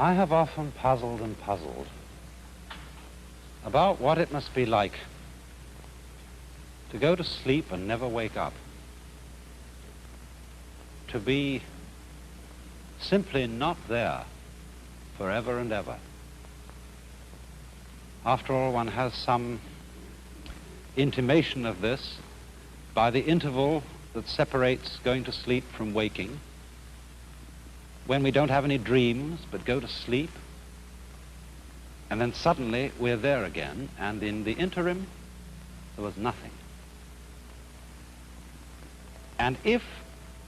I have often puzzled and puzzled about what it must be like to go to sleep and never wake up, to be simply not there forever and ever. After all, one has some intimation of this by the interval that separates going to sleep from waking, when we don't have any dreams but go to sleep, and then suddenly we're there again, and in the interim there was nothing. And if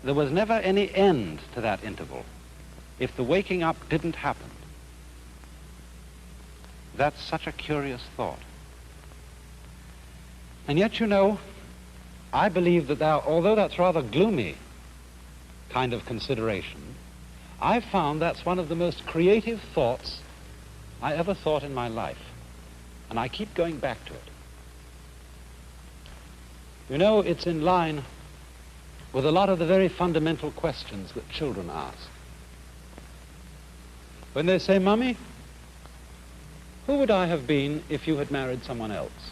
there was never any end to that interval, if the waking up didn't happen, that's such a curious thought. And yet, you know, I believe that although that's rather gloomy kind of consideration, I've found that's one of the most creative thoughts I ever thought in my life. And I keep going back to it. You know, it's in line with a lot of the very fundamental questions that children ask. When they say, "Mummy, who would I have been if you had married someone else?"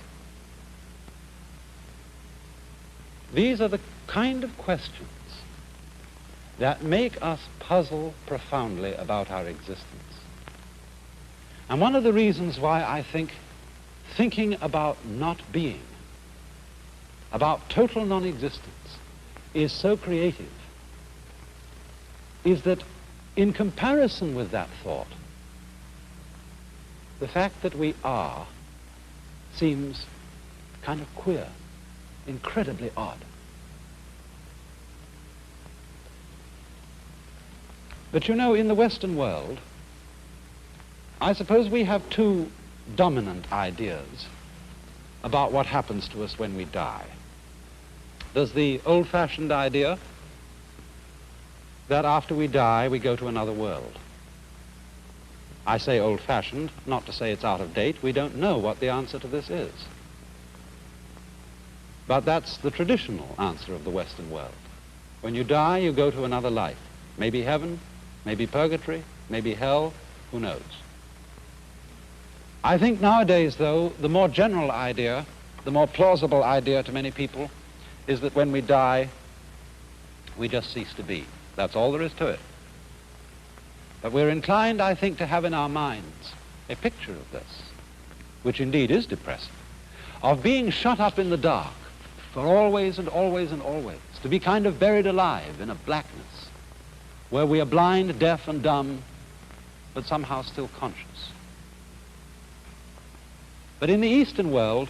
These are the kind of questions that make us puzzle profoundly about our existence. And one of the reasons why I think thinking about not being, about total non-existence, is so creative, is that in comparison with that thought, the fact that we are seems kind of queer, incredibly odd. But you know, in the Western world, I suppose we have two dominant ideas about what happens to us when we die. There's the old-fashioned idea that after we die, we go to another world. I say old-fashioned, not to say it's out of date. We don't know what the answer to this is. But that's the traditional answer of the Western world. When you die, you go to another life. Maybe heaven, maybe purgatory, maybe hell, who knows? I think nowadays, though, the more general idea, the more plausible idea to many people, is that when we die, we just cease to be. That's all there is to it. But we're inclined, I think, to have in our minds a picture of this, which indeed is depressing, of being shut up in the dark for always and always and always, to be kind of buried alive in a blackness where we are blind, deaf, and dumb, but somehow still conscious. But in the Eastern world,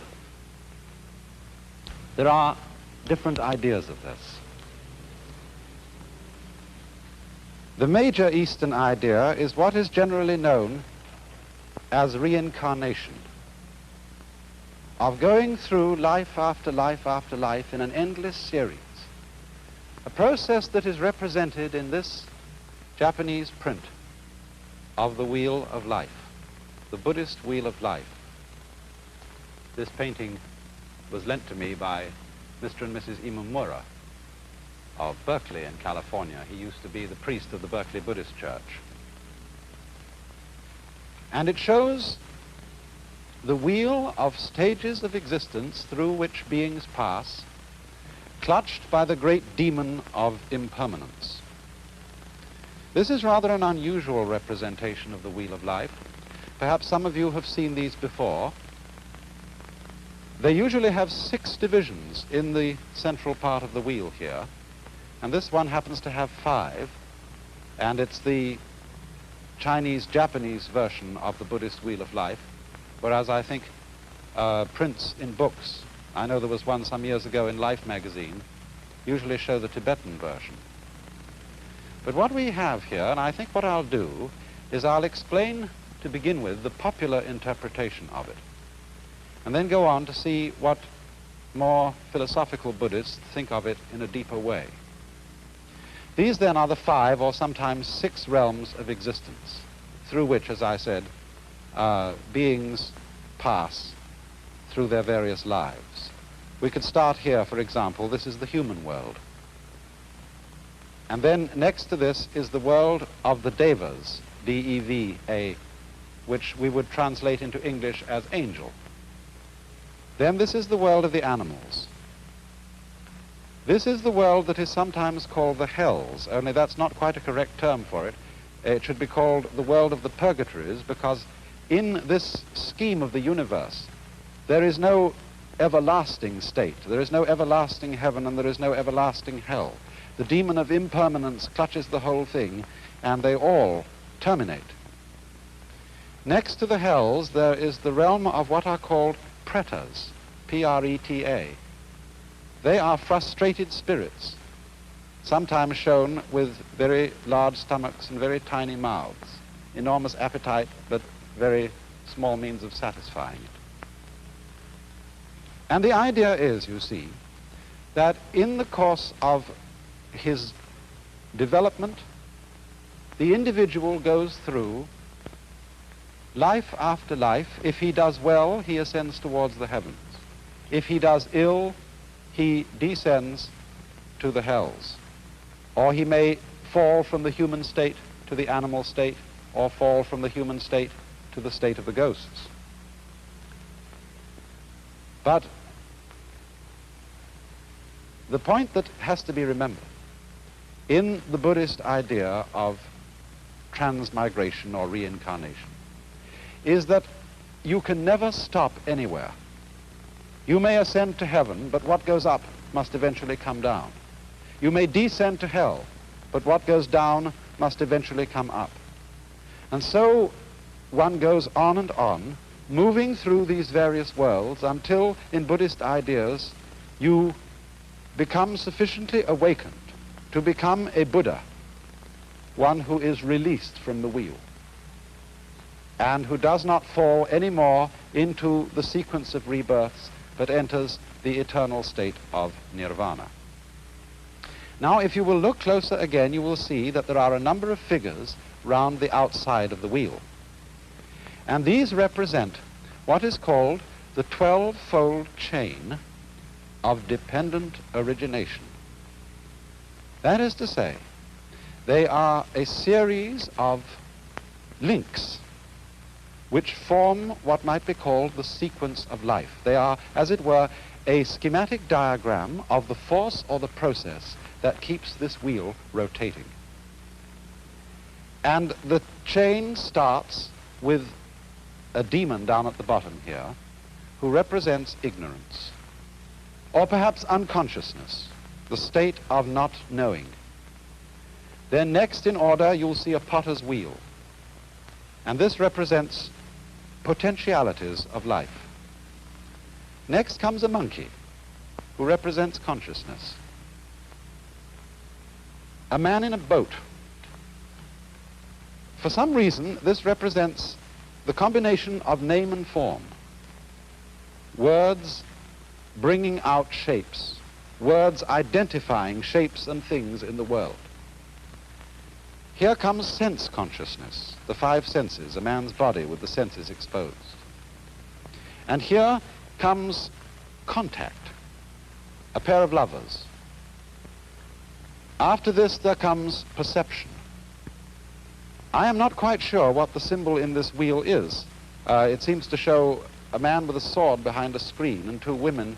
there are different ideas of this. The major Eastern idea is what is generally known as reincarnation, of going through life after life after life in an endless series, a process that is represented in this Japanese print of the Wheel of Life, the Buddhist Wheel of Life. This painting was lent to me by Mr. and Mrs. Imamura of Berkeley in California. He used to be the priest of the Berkeley Buddhist Church. And it shows the wheel of stages of existence through which beings pass, clutched by the great demon of impermanence. This is rather an unusual representation of the Wheel of Life. Perhaps some of you have seen these before. They usually have 6 divisions in the central part of the wheel here, and this one happens to have 5, and it's the Chinese-Japanese version of the Buddhist Wheel of Life, whereas I think prints in books, I know there was one some years ago in Life magazine, usually show the Tibetan version. But what we have here, and I think what I'll do, is I'll explain to begin with the popular interpretation of it, and then go on to see what more philosophical Buddhists think of it in a deeper way. These then are the 5 or sometimes 6 realms of existence through which, as I said, beings pass through their various lives. We could start here, for example. This is the human world. And then next to this is the world of the Devas, D-E-V-A, which we would translate into English as angel. Then this is the world of the animals. This is the world that is sometimes called the hells, only that's not quite a correct term for it. It should be called the world of the purgatories, because in this scheme of the universe, there is no everlasting state. There is no everlasting heaven and there is no everlasting hell. The demon of impermanence clutches the whole thing, and they all terminate. Next to the hells, there is the realm of what are called pretas, P-R-E-T-A. They are frustrated spirits, sometimes shown with very large stomachs and very tiny mouths, enormous appetite, but very small means of satisfying it. And the idea is, you see, that in the course of his development, the individual goes through life after life. If he does well, he ascends towards the heavens. If he does ill, he descends to the hells. Or he may fall from the human state to the animal state, or fall from the human state to the state of the ghosts. But the point that has to be remembered in the Buddhist idea of transmigration or reincarnation is that you can never stop anywhere. You may ascend to heaven, but what goes up must eventually come down. You may descend to hell, but what goes down must eventually come up. And so one goes on and on, moving through these various worlds until, in Buddhist ideas, you become sufficiently awakened to become a Buddha, one who is released from the wheel, and who does not fall anymore into the sequence of rebirths, but enters the eternal state of nirvana. Now, if you will look closer again, you will see that there are a number of figures round the outside of the wheel. And these represent what is called the 12-fold chain of dependent origination. That is to say, they are a series of links which form what might be called the sequence of life. They are, as it were, a schematic diagram of the force or the process that keeps this wheel rotating. And the chain starts with a demon down at the bottom here, who represents ignorance, or perhaps unconsciousness, the state of not knowing. Then next in order, you'll see a potter's wheel, and this represents potentialities of life. Next comes a monkey, who represents consciousness. A man in a boat. For some reason, this represents the combination of name and form. Words bringing out shapes. Words identifying shapes and things in the world. Here comes sense consciousness, the five senses, a man's body with the senses exposed. And here comes contact, a pair of lovers. After this, there comes perception. I am not quite sure what the symbol in this wheel is. It seems to show a man with a sword behind a screen and two women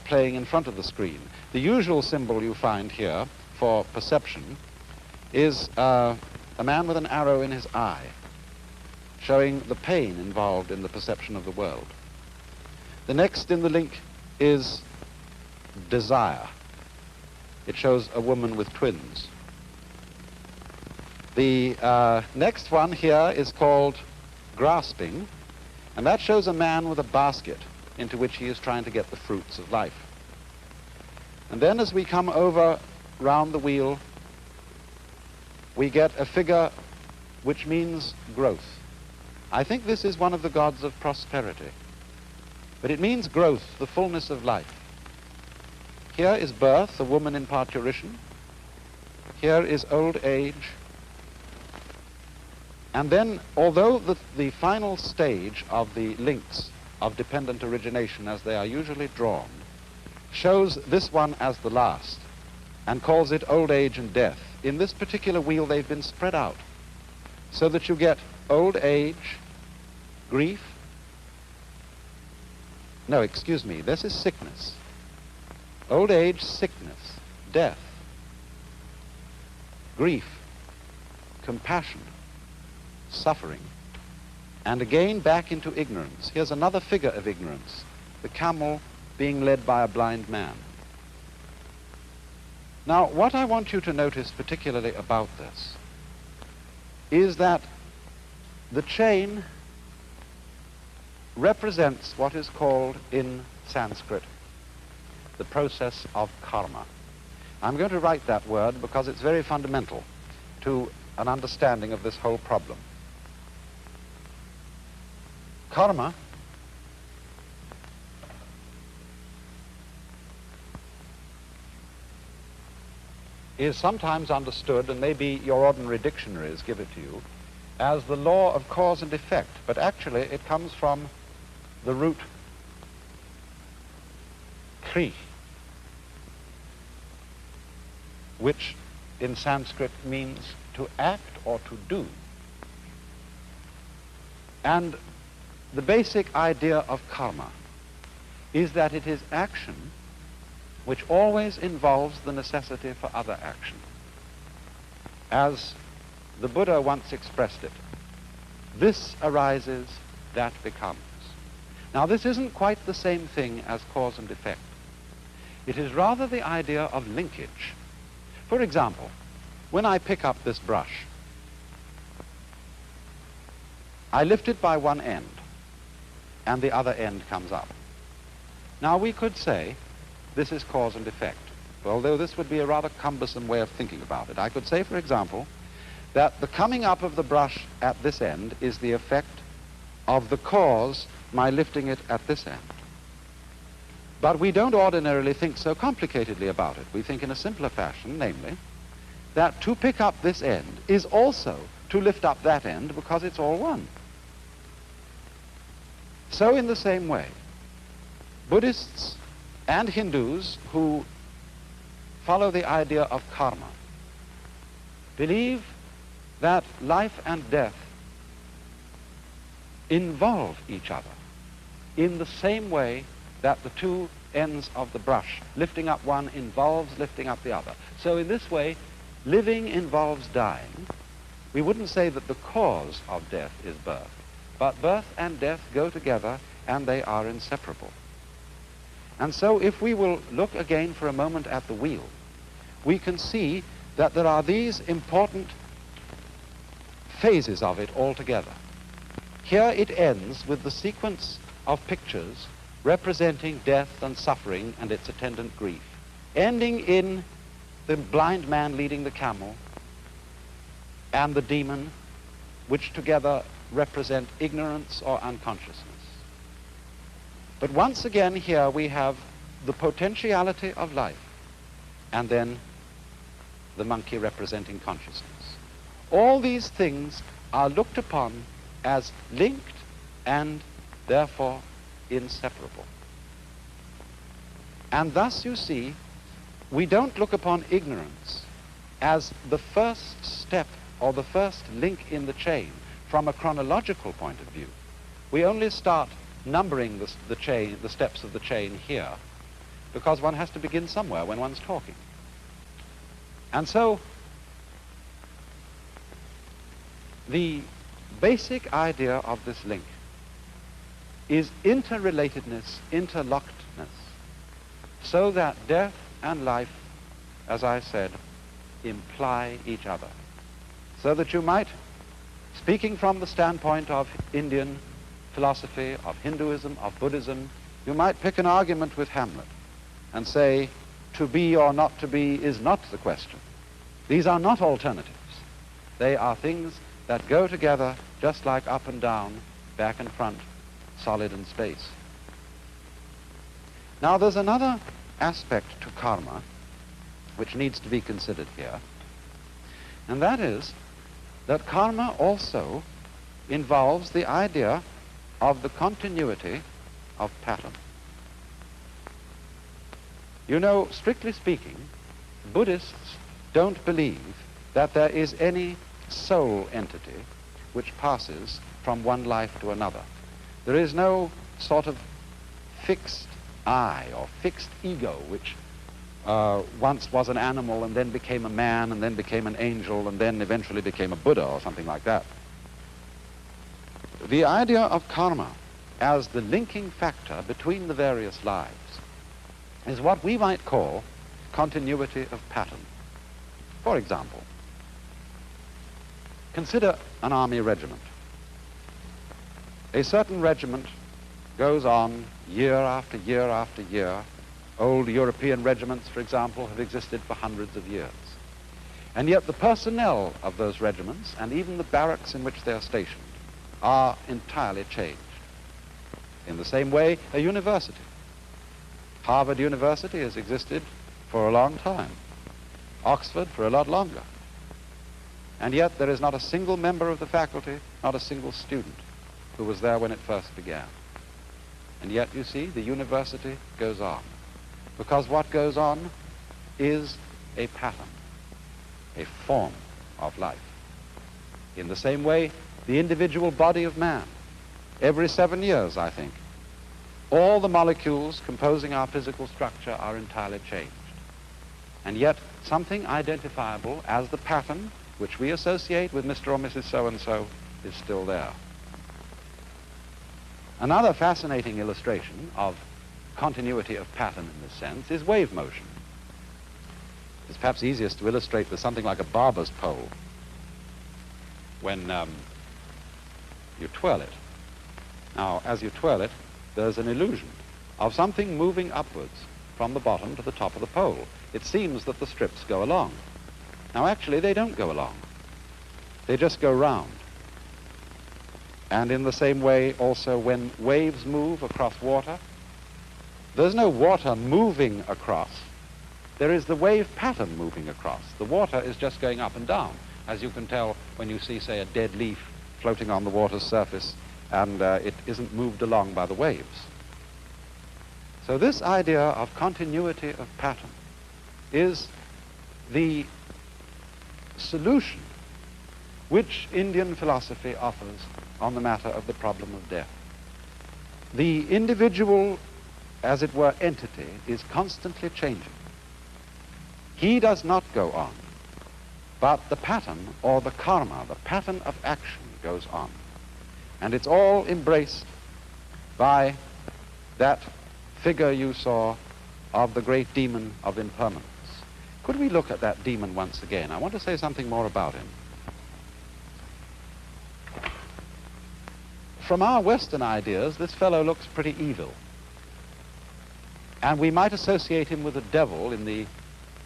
playing in front of the screen. The usual symbol you find here for perception is a man with an arrow in his eye, showing the pain involved in the perception of the world. The next in the link is desire. It shows a woman with twins. The next one here is called grasping, and that shows a man with a basket into which he is trying to get the fruits of life. And then as we come over round the wheel, we get a figure which means growth. I think this is one of the gods of prosperity, but it means growth, the fullness of life. Here is birth, a woman in parturition. Here is old age. And then, although the final stage of the links of dependent origination, as they are usually drawn, shows this one as the last and calls it old age and death, in this particular wheel they've been spread out so that you get old age, grief. No, excuse me, this is sickness. Old age, sickness, death, grief, compassion, suffering, and again back into ignorance. Here's another figure of ignorance, the camel being led by a blind man. Now, what I want you to notice particularly about this is that the chain represents what is called in Sanskrit the process of karma. I'm going to write that word because it's very fundamental to an understanding of this whole problem. Karma is sometimes understood, and maybe your ordinary dictionaries give it to you, as the law of cause and effect, but actually it comes from the root kri, which in Sanskrit means to act or to do. And the basic idea of karma is that it is action which always involves the necessity for other action. As the Buddha once expressed it, this arises, that becomes. Now, this isn't quite the same thing as cause and effect. It is rather the idea of linkage. For example, when I pick up this brush, I lift it by one end, and the other end comes up. Now, we could say this is cause and effect, although this would be a rather cumbersome way of thinking about it. I could say, for example, that the coming up of the brush at this end is the effect of the cause, my lifting it at this end. But we don't ordinarily think so complicatedly about it. We think in a simpler fashion, namely, that to pick up this end is also to lift up that end because it's all one. So in the same way, Buddhists and Hindus who follow the idea of karma believe that life and death involve each other in the same way that the two ends of the brush, lifting up one involves lifting up the other. So in this way, living involves dying. We wouldn't say that the cause of death is birth, but birth and death go together and they are inseparable. And so if we will look again for a moment at the wheel, we can see that there are these important phases of it altogether. Here it ends with the sequence of pictures representing death and suffering and its attendant grief, ending in the blind man leading the camel and the demon, which together represent ignorance or unconsciousness. But once again here we have the potentiality of life and then the monkey representing consciousness. All these things are looked upon as linked and therefore inseparable. And thus you see, we don't look upon ignorance as the first step or the first link in the chain from a chronological point of view. We only start numbering the steps of the chain here because one has to begin somewhere when one's talking. And so the basic idea of this link is interrelatedness, interlockedness, so that death and life, as I said, imply each other. So that you might, speaking from the standpoint of Indian philosophy, of Hinduism, of Buddhism, you might pick an argument with Hamlet and say, to be or not to be is not the question. These are not alternatives. They are things that go together just like up and down, back and front, solid and space. Now there's another aspect to karma which needs to be considered here, and that is that karma also involves the idea of the continuity of pattern. You know, strictly speaking, Buddhists don't believe that there is any soul entity which passes from one life to another. There is no sort of fixed I or fixed ego which once was an animal and then became a man and then became an angel and then eventually became a Buddha or something like that. The idea of karma as the linking factor between the various lives is what we might call continuity of pattern. For example, consider an army regiment. A certain regiment goes on year after year after year. Old European regiments, for example, have existed for hundreds of years. And yet the personnel of those regiments and even the barracks in which they are stationed are entirely changed. In the same way, a university. Harvard University has existed for a long time. Oxford for a lot longer. And yet there is not a single member of the faculty, not a single student who was there when it first began. And yet, you see, the university goes on. Because what goes on is a pattern, a form of life. In the same way, the individual body of man, every 7 years, I think, all the molecules composing our physical structure are entirely changed. And yet, something identifiable as the pattern which we associate with Mr. or Mrs. So-and-so is still there. Another fascinating illustration of continuity of pattern in this sense is wave motion. It's perhaps easiest to illustrate with something like a barber's pole. When you twirl it. Now, as you twirl it, there's an illusion of something moving upwards from the bottom to the top of the pole. It seems that the strips go along. Now, actually, they don't go along. They just go round. And in the same way, also, when waves move across water, there's no water moving across. There is the wave pattern moving across. The water is just going up and down, as you can tell when you see, say, a dead leaf floating on the water's surface, and it isn't moved along by the waves. So this idea of continuity of pattern is the solution which Indian philosophy offers on the matter of the problem of death. The individual, as it were, entity is constantly changing. He does not go on, but the pattern or the karma, the pattern of action, goes on. And it's all embraced by that figure you saw of the great demon of impermanence. Could we look at that demon once again? I want to say something more about him. From our Western ideas, this fellow looks pretty evil. And we might associate him with the devil in the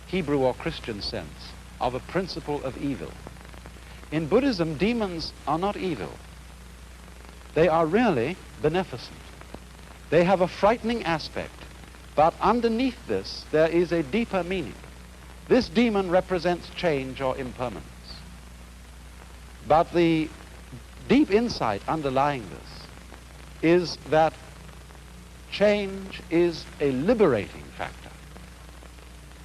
Hebrew or Christian sense of a principle of evil. In Buddhism, demons are not evil. They are really beneficent. They have a frightening aspect, but underneath this, there is a deeper meaning. This demon represents change or impermanence. But the deep insight underlying this is that change is a liberating factor.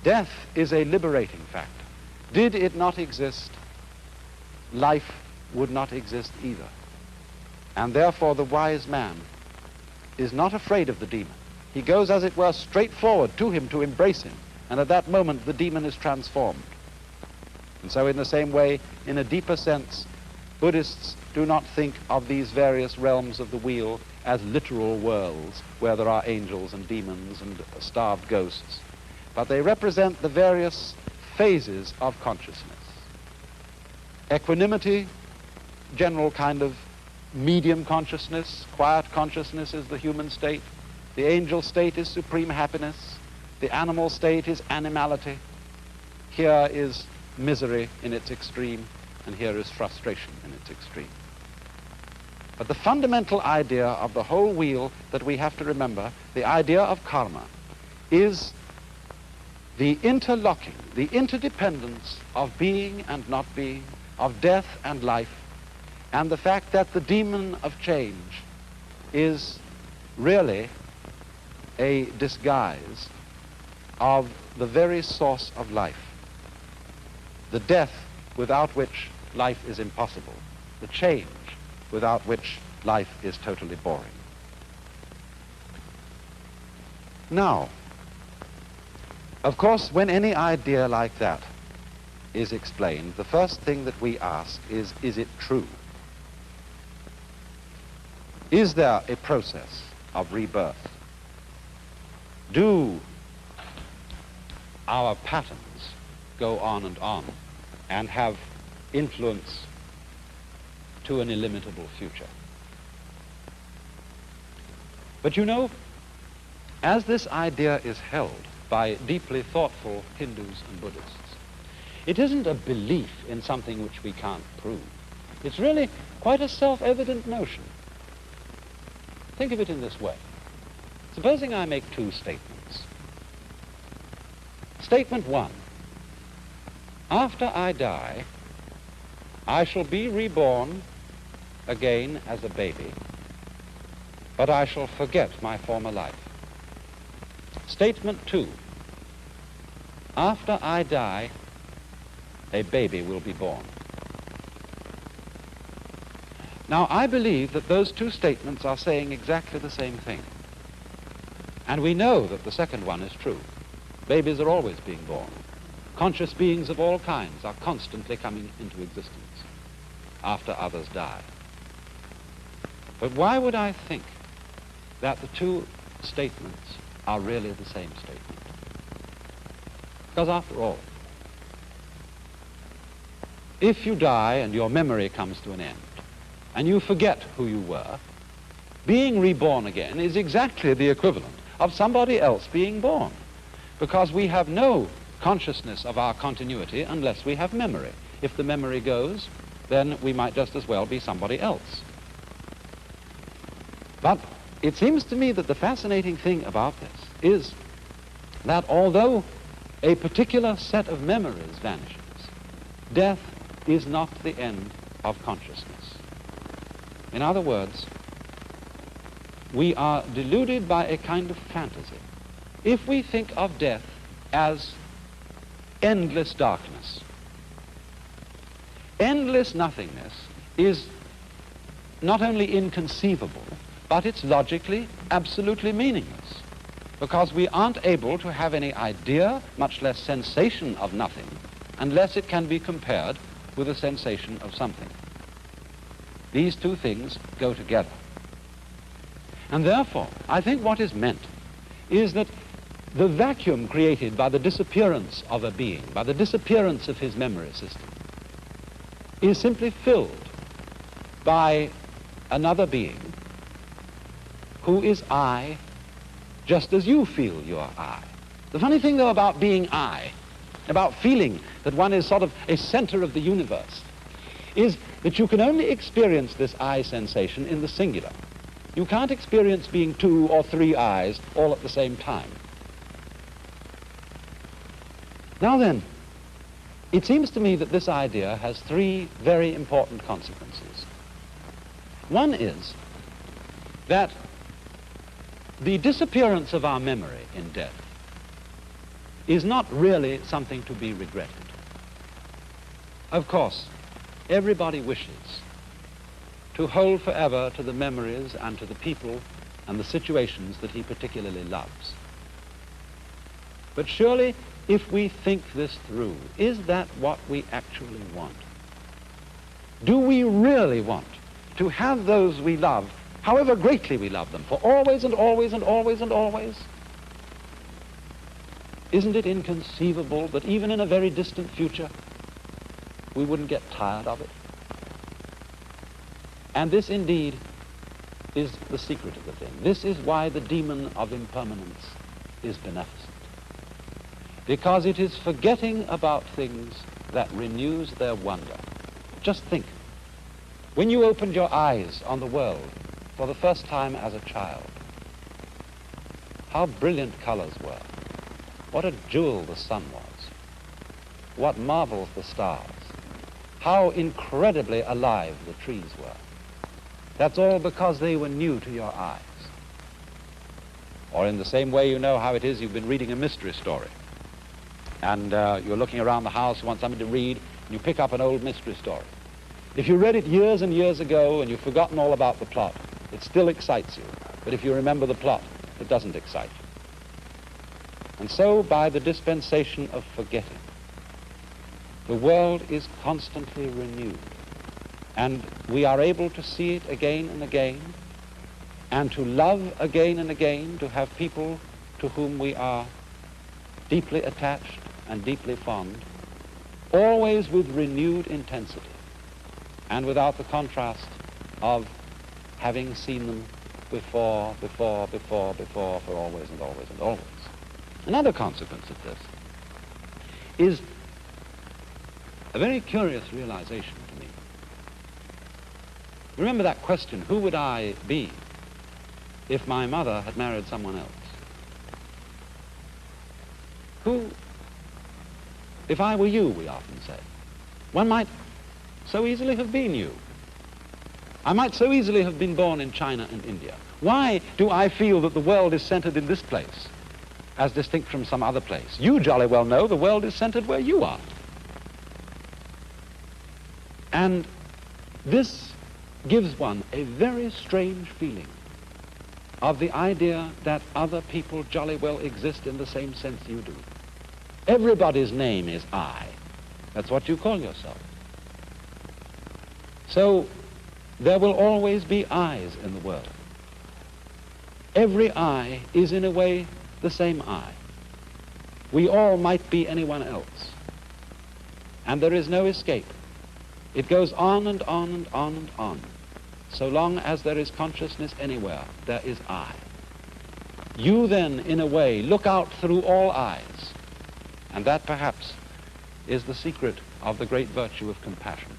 Death is a liberating factor. Did it not exist, life would not exist either. And therefore the wise man is not afraid of the demon. He goes, as it were, straight forward to him to embrace him. And at that moment, the demon is transformed. And so in the same way, in a deeper sense, Buddhists do not think of these various realms of the wheel as literal worlds where there are angels and demons and starved ghosts, but they represent the various phases of consciousness. Equanimity, general kind of medium consciousness. Quiet consciousness is the human state. The angel state is supreme happiness. The animal state is animality. Here is misery in its extreme, and here is frustration in its extreme. But the fundamental idea of the whole wheel that we have to remember, the idea of karma, is the interlocking, the interdependence of being and not being, of death and life, and the fact that the demon of change is really a disguise of the very source of life, the death without which life is impossible. the change without which life is totally boring. Now, of course, when any idea like that is explained, the first thing that we ask is it true? Is there a process of rebirth? Do our patterns go on and have influence to an illimitable future? But you know, as this idea is held by deeply thoughtful Hindus and Buddhists, it isn't a belief in something which we can't prove. It's really quite a self-evident notion. Think of it in this way. Supposing I make two statements. Statement one: after I die, I shall be reborn again as a baby, but I shall forget my former life. Statement two: after I die, a baby will be born. Now, I believe that those two statements are saying exactly the same thing. And we know that the second one is true. Babies are always being born. Conscious beings of all kinds are constantly coming into existence after others die. But why would I think that the two statements are really the same statement? Because after all, if you die and your memory comes to an end, and you forget who you were, being reborn again is exactly the equivalent of somebody else being born, because we have no consciousness of our continuity unless we have memory. If the memory goes, then we might just as well be somebody else. But it seems to me that the fascinating thing about this is that although a particular set of memories vanishes, death is not the end of consciousness. In other words, we are deluded by a kind of fantasy if we think of death as endless darkness. Endless nothingness is not only inconceivable, but it's logically absolutely meaningless, because we aren't able to have any idea, much less sensation of nothing, unless it can be compared with a sensation of something. These two things go together. And therefore, I think what is meant is that the vacuum created by the disappearance of a being, by the disappearance of his memory system, is simply filled by another being who is I, just as you feel you're I. The funny thing, though, about being I, about feeling that one is sort of a center of the universe, is that you can only experience this I sensation in the singular. You can't experience being two or three I's all at the same time. Now then, it seems to me that this idea has three very important consequences. One is that the disappearance of our memory in death is not really something to be regretted. Of course, everybody wishes to hold forever to the memories and to the people and the situations that he particularly loves. But surely, if we think this through, is that what we actually want? Do we really want to have those we love, however greatly we love them, for always and always and always and always? Isn't it inconceivable that even in a very distant future, we wouldn't get tired of it? And this indeed is the secret of the thing. This is why the demon of impermanence is beneficent. Because it is forgetting about things that renews their wonder. Just think, when you opened your eyes on the world for the first time as a child, how brilliant colors were. What a jewel the sun was. What marvels the stars. How incredibly alive the trees were. That's all because they were new to your eyes. Or in the same way, you know how it is, you've been reading a mystery story. And you're looking around the house, you want somebody to read, and you pick up an old mystery story. If you read it years and years ago and you've forgotten all about the plot, it still excites you. But if you remember the plot, it doesn't excite you. And so, by the dispensation of forgetting, the world is constantly renewed. And we are able to see it again and again, and to love again and again, to have people to whom we are deeply attached and deeply fond, always with renewed intensity, and without the contrast of having seen them before, for always and always and always. Another consequence of this is a very curious realization to me. Remember that question, who would I be if my mother had married someone else? Who, if I were you, we often say, one might so easily have been you. I might so easily have been born in China and India. Why do I feel that the world is centered in this place, as distinct from some other place? You jolly well know the world is centered where you are. And this gives one a very strange feeling of the idea that other people jolly well exist in the same sense you do. Everybody's name is I. That's what you call yourself. So there will always be I's in the world. Every I is in a way the same I. We all might be anyone else. And there is no escape. It goes on and on and on and on. So long as there is consciousness anywhere, there is I. You then, in a way, look out through all eyes. And that perhaps is the secret of the great virtue of compassion.